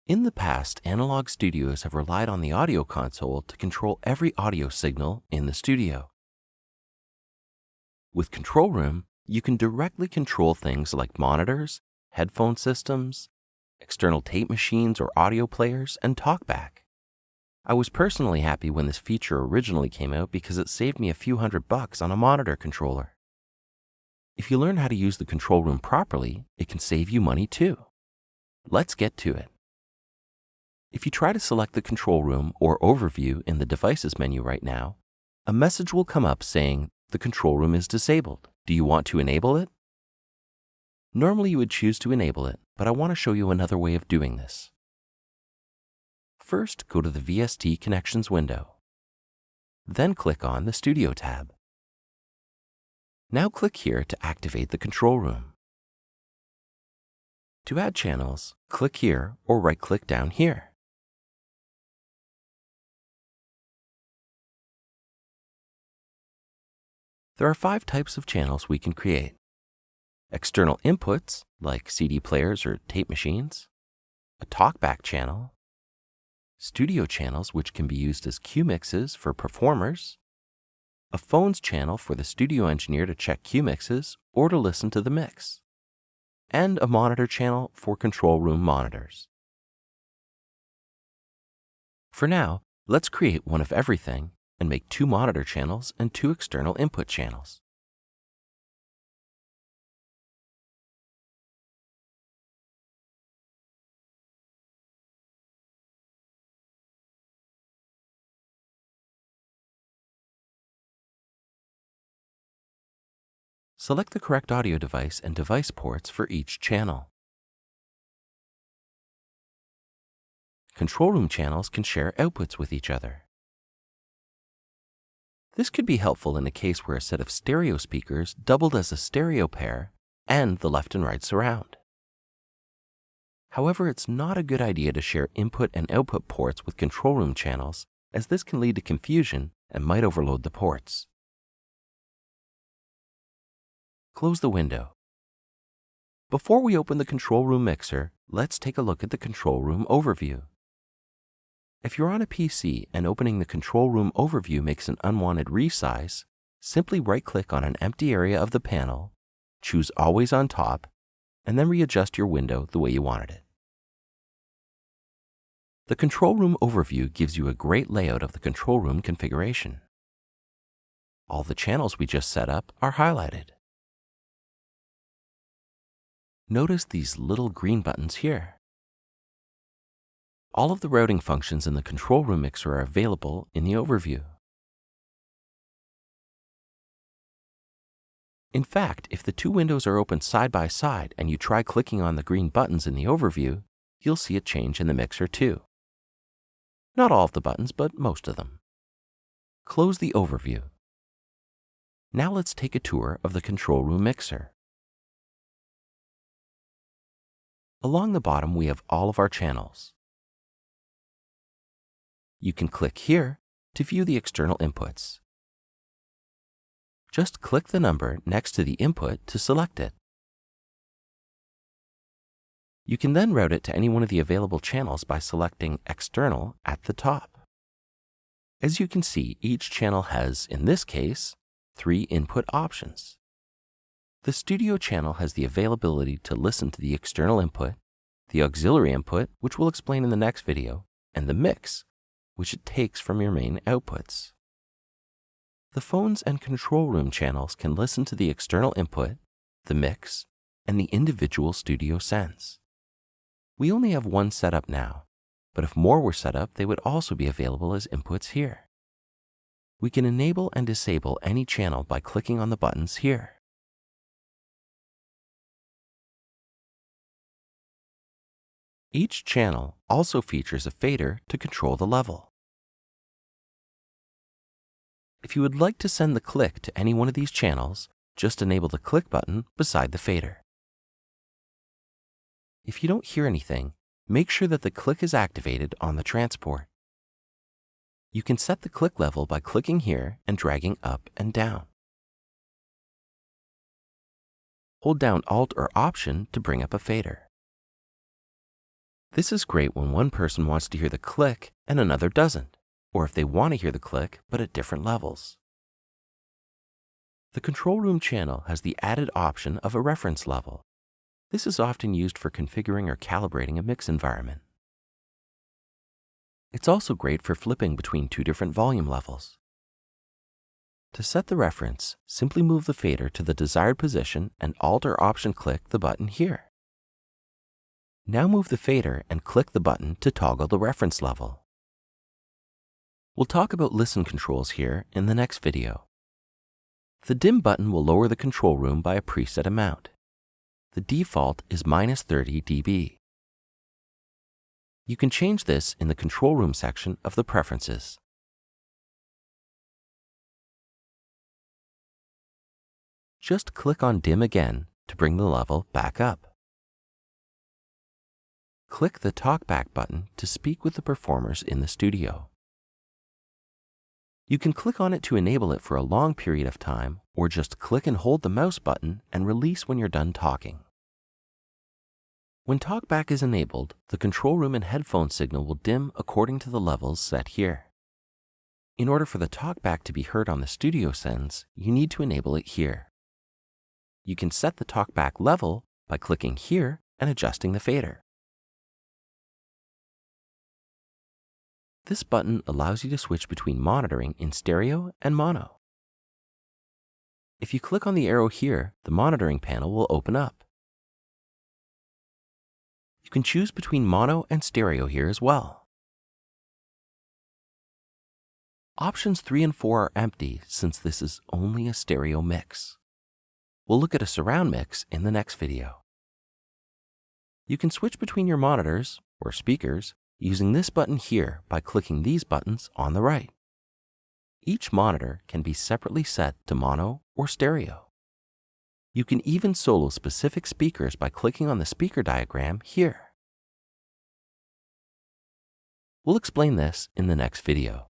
In the past, analog studios have relied on the audio console to control every audio signal in the studio. With Control Room, you can directly control things like monitors, headphone systems, external tape machines or audio players, and TalkBack. I was personally happy when this feature originally came out because it saved me a few $100 on a monitor controller. If you learn how to use the Control Room properly, it can save you money too. Let's get to it. If you try to select the Control Room or Overview in the Devices menu right now, a message will come up saying the Control Room is disabled. Do you want to enable it? Normally you would choose to enable it, but I want to show you another way of doing this. First, go to the VST Connections window. Then click on the Studio tab. Now click here to activate the Control Room. To add channels, click here or right-click down here. There are 5 types of channels we can create. External inputs, like CD players or tape machines, a TalkBack channel, studio channels which can be used as cue mixes for performers, a phones channel for the studio engineer to check cue mixes or to listen to the mix, and a monitor channel for Control Room monitors. For now, let's create one of everything and make 2 monitor channels and 2 external input channels. Select the correct audio device and device ports for each channel. Control Room channels can share outputs with each other. This could be helpful in a case where a set of stereo speakers doubled as a stereo pair and the left and right surround. However, it's not a good idea to share input and output ports with Control Room channels, as this can lead to confusion and might overload the ports. Close the window. Before we open the Control Room mixer, let's take a look at the Control Room overview. If you're on a PC and opening the Control Room overview makes an unwanted resize, simply right-click on an empty area of the panel, choose Always on Top, and then readjust your window the way you wanted it. The Control Room overview gives you a great layout of the Control Room configuration. All the channels we just set up are highlighted. Notice these little green buttons here. All of the routing functions in the Control Room mixer are available in the overview. In fact, if the 2 windows are open side by side and you try clicking on the green buttons in the overview, you'll see a change in the mixer too. Not all of the buttons, but most of them. Close the overview. Now let's take a tour of the Control Room mixer. Along the bottom, we have all of our channels. You can click here to view the external inputs. Just click the number next to the input to select it. You can then route it to any one of the available channels by selecting External at the top. As you can see, each channel has, in this case, 3 input options. The studio channel has the availability to listen to the external input, the auxiliary input, which we'll explain in the next video, and the mix, which it takes from your main outputs. The phones and Control Room channels can listen to the external input, the mix, and the individual studio sends. We only have 1 set up now, but if more were set up, they would also be available as inputs here. We can enable and disable any channel by clicking on the buttons here. Each channel also features a fader to control the level. If you would like to send the click to any one of these channels, just enable the click button beside the fader. If you don't hear anything, make sure that the click is activated on the transport. You can set the click level by clicking here and dragging up and down. Hold down Alt or Option to bring up a fader. This is great when one person wants to hear the click and another doesn't, or if they want to hear the click but at different levels. The control room channel has the added option of a reference level. This is often used for configuring or calibrating a mix environment. It's also great for flipping between two different volume levels. To set the reference, simply move the fader to the desired position and Alt or Option click the button here. Now move the fader and click the button to toggle the reference level. We'll talk about listen controls here in the next video. The dim button will lower the control room by a preset amount. The default is -30 dB. You can change this in the control room section of the preferences. Just click on dim again to bring the level back up. Click the talkback button to speak with the performers in the studio. You can click on it to enable it for a long period of time, or just click and hold the mouse button and release when you're done talking. When talkback is enabled, the control room and headphone signal will dim according to the levels set here. In order for the talkback to be heard on the studio sends, you need to enable it here. You can set the talkback level by clicking here and adjusting the fader. This button allows you to switch between monitoring in stereo and mono. If you click on the arrow here, the monitoring panel will open up. You can choose between mono and stereo here as well. Options 3 and 4 are empty since this is only a stereo mix. We'll look at a surround mix in the next video. You can switch between your monitors, or speakers, using this button here by clicking these buttons on the right. Each monitor can be separately set to mono or stereo. You can even solo specific speakers by clicking on the speaker diagram here. We'll explain this in the next video.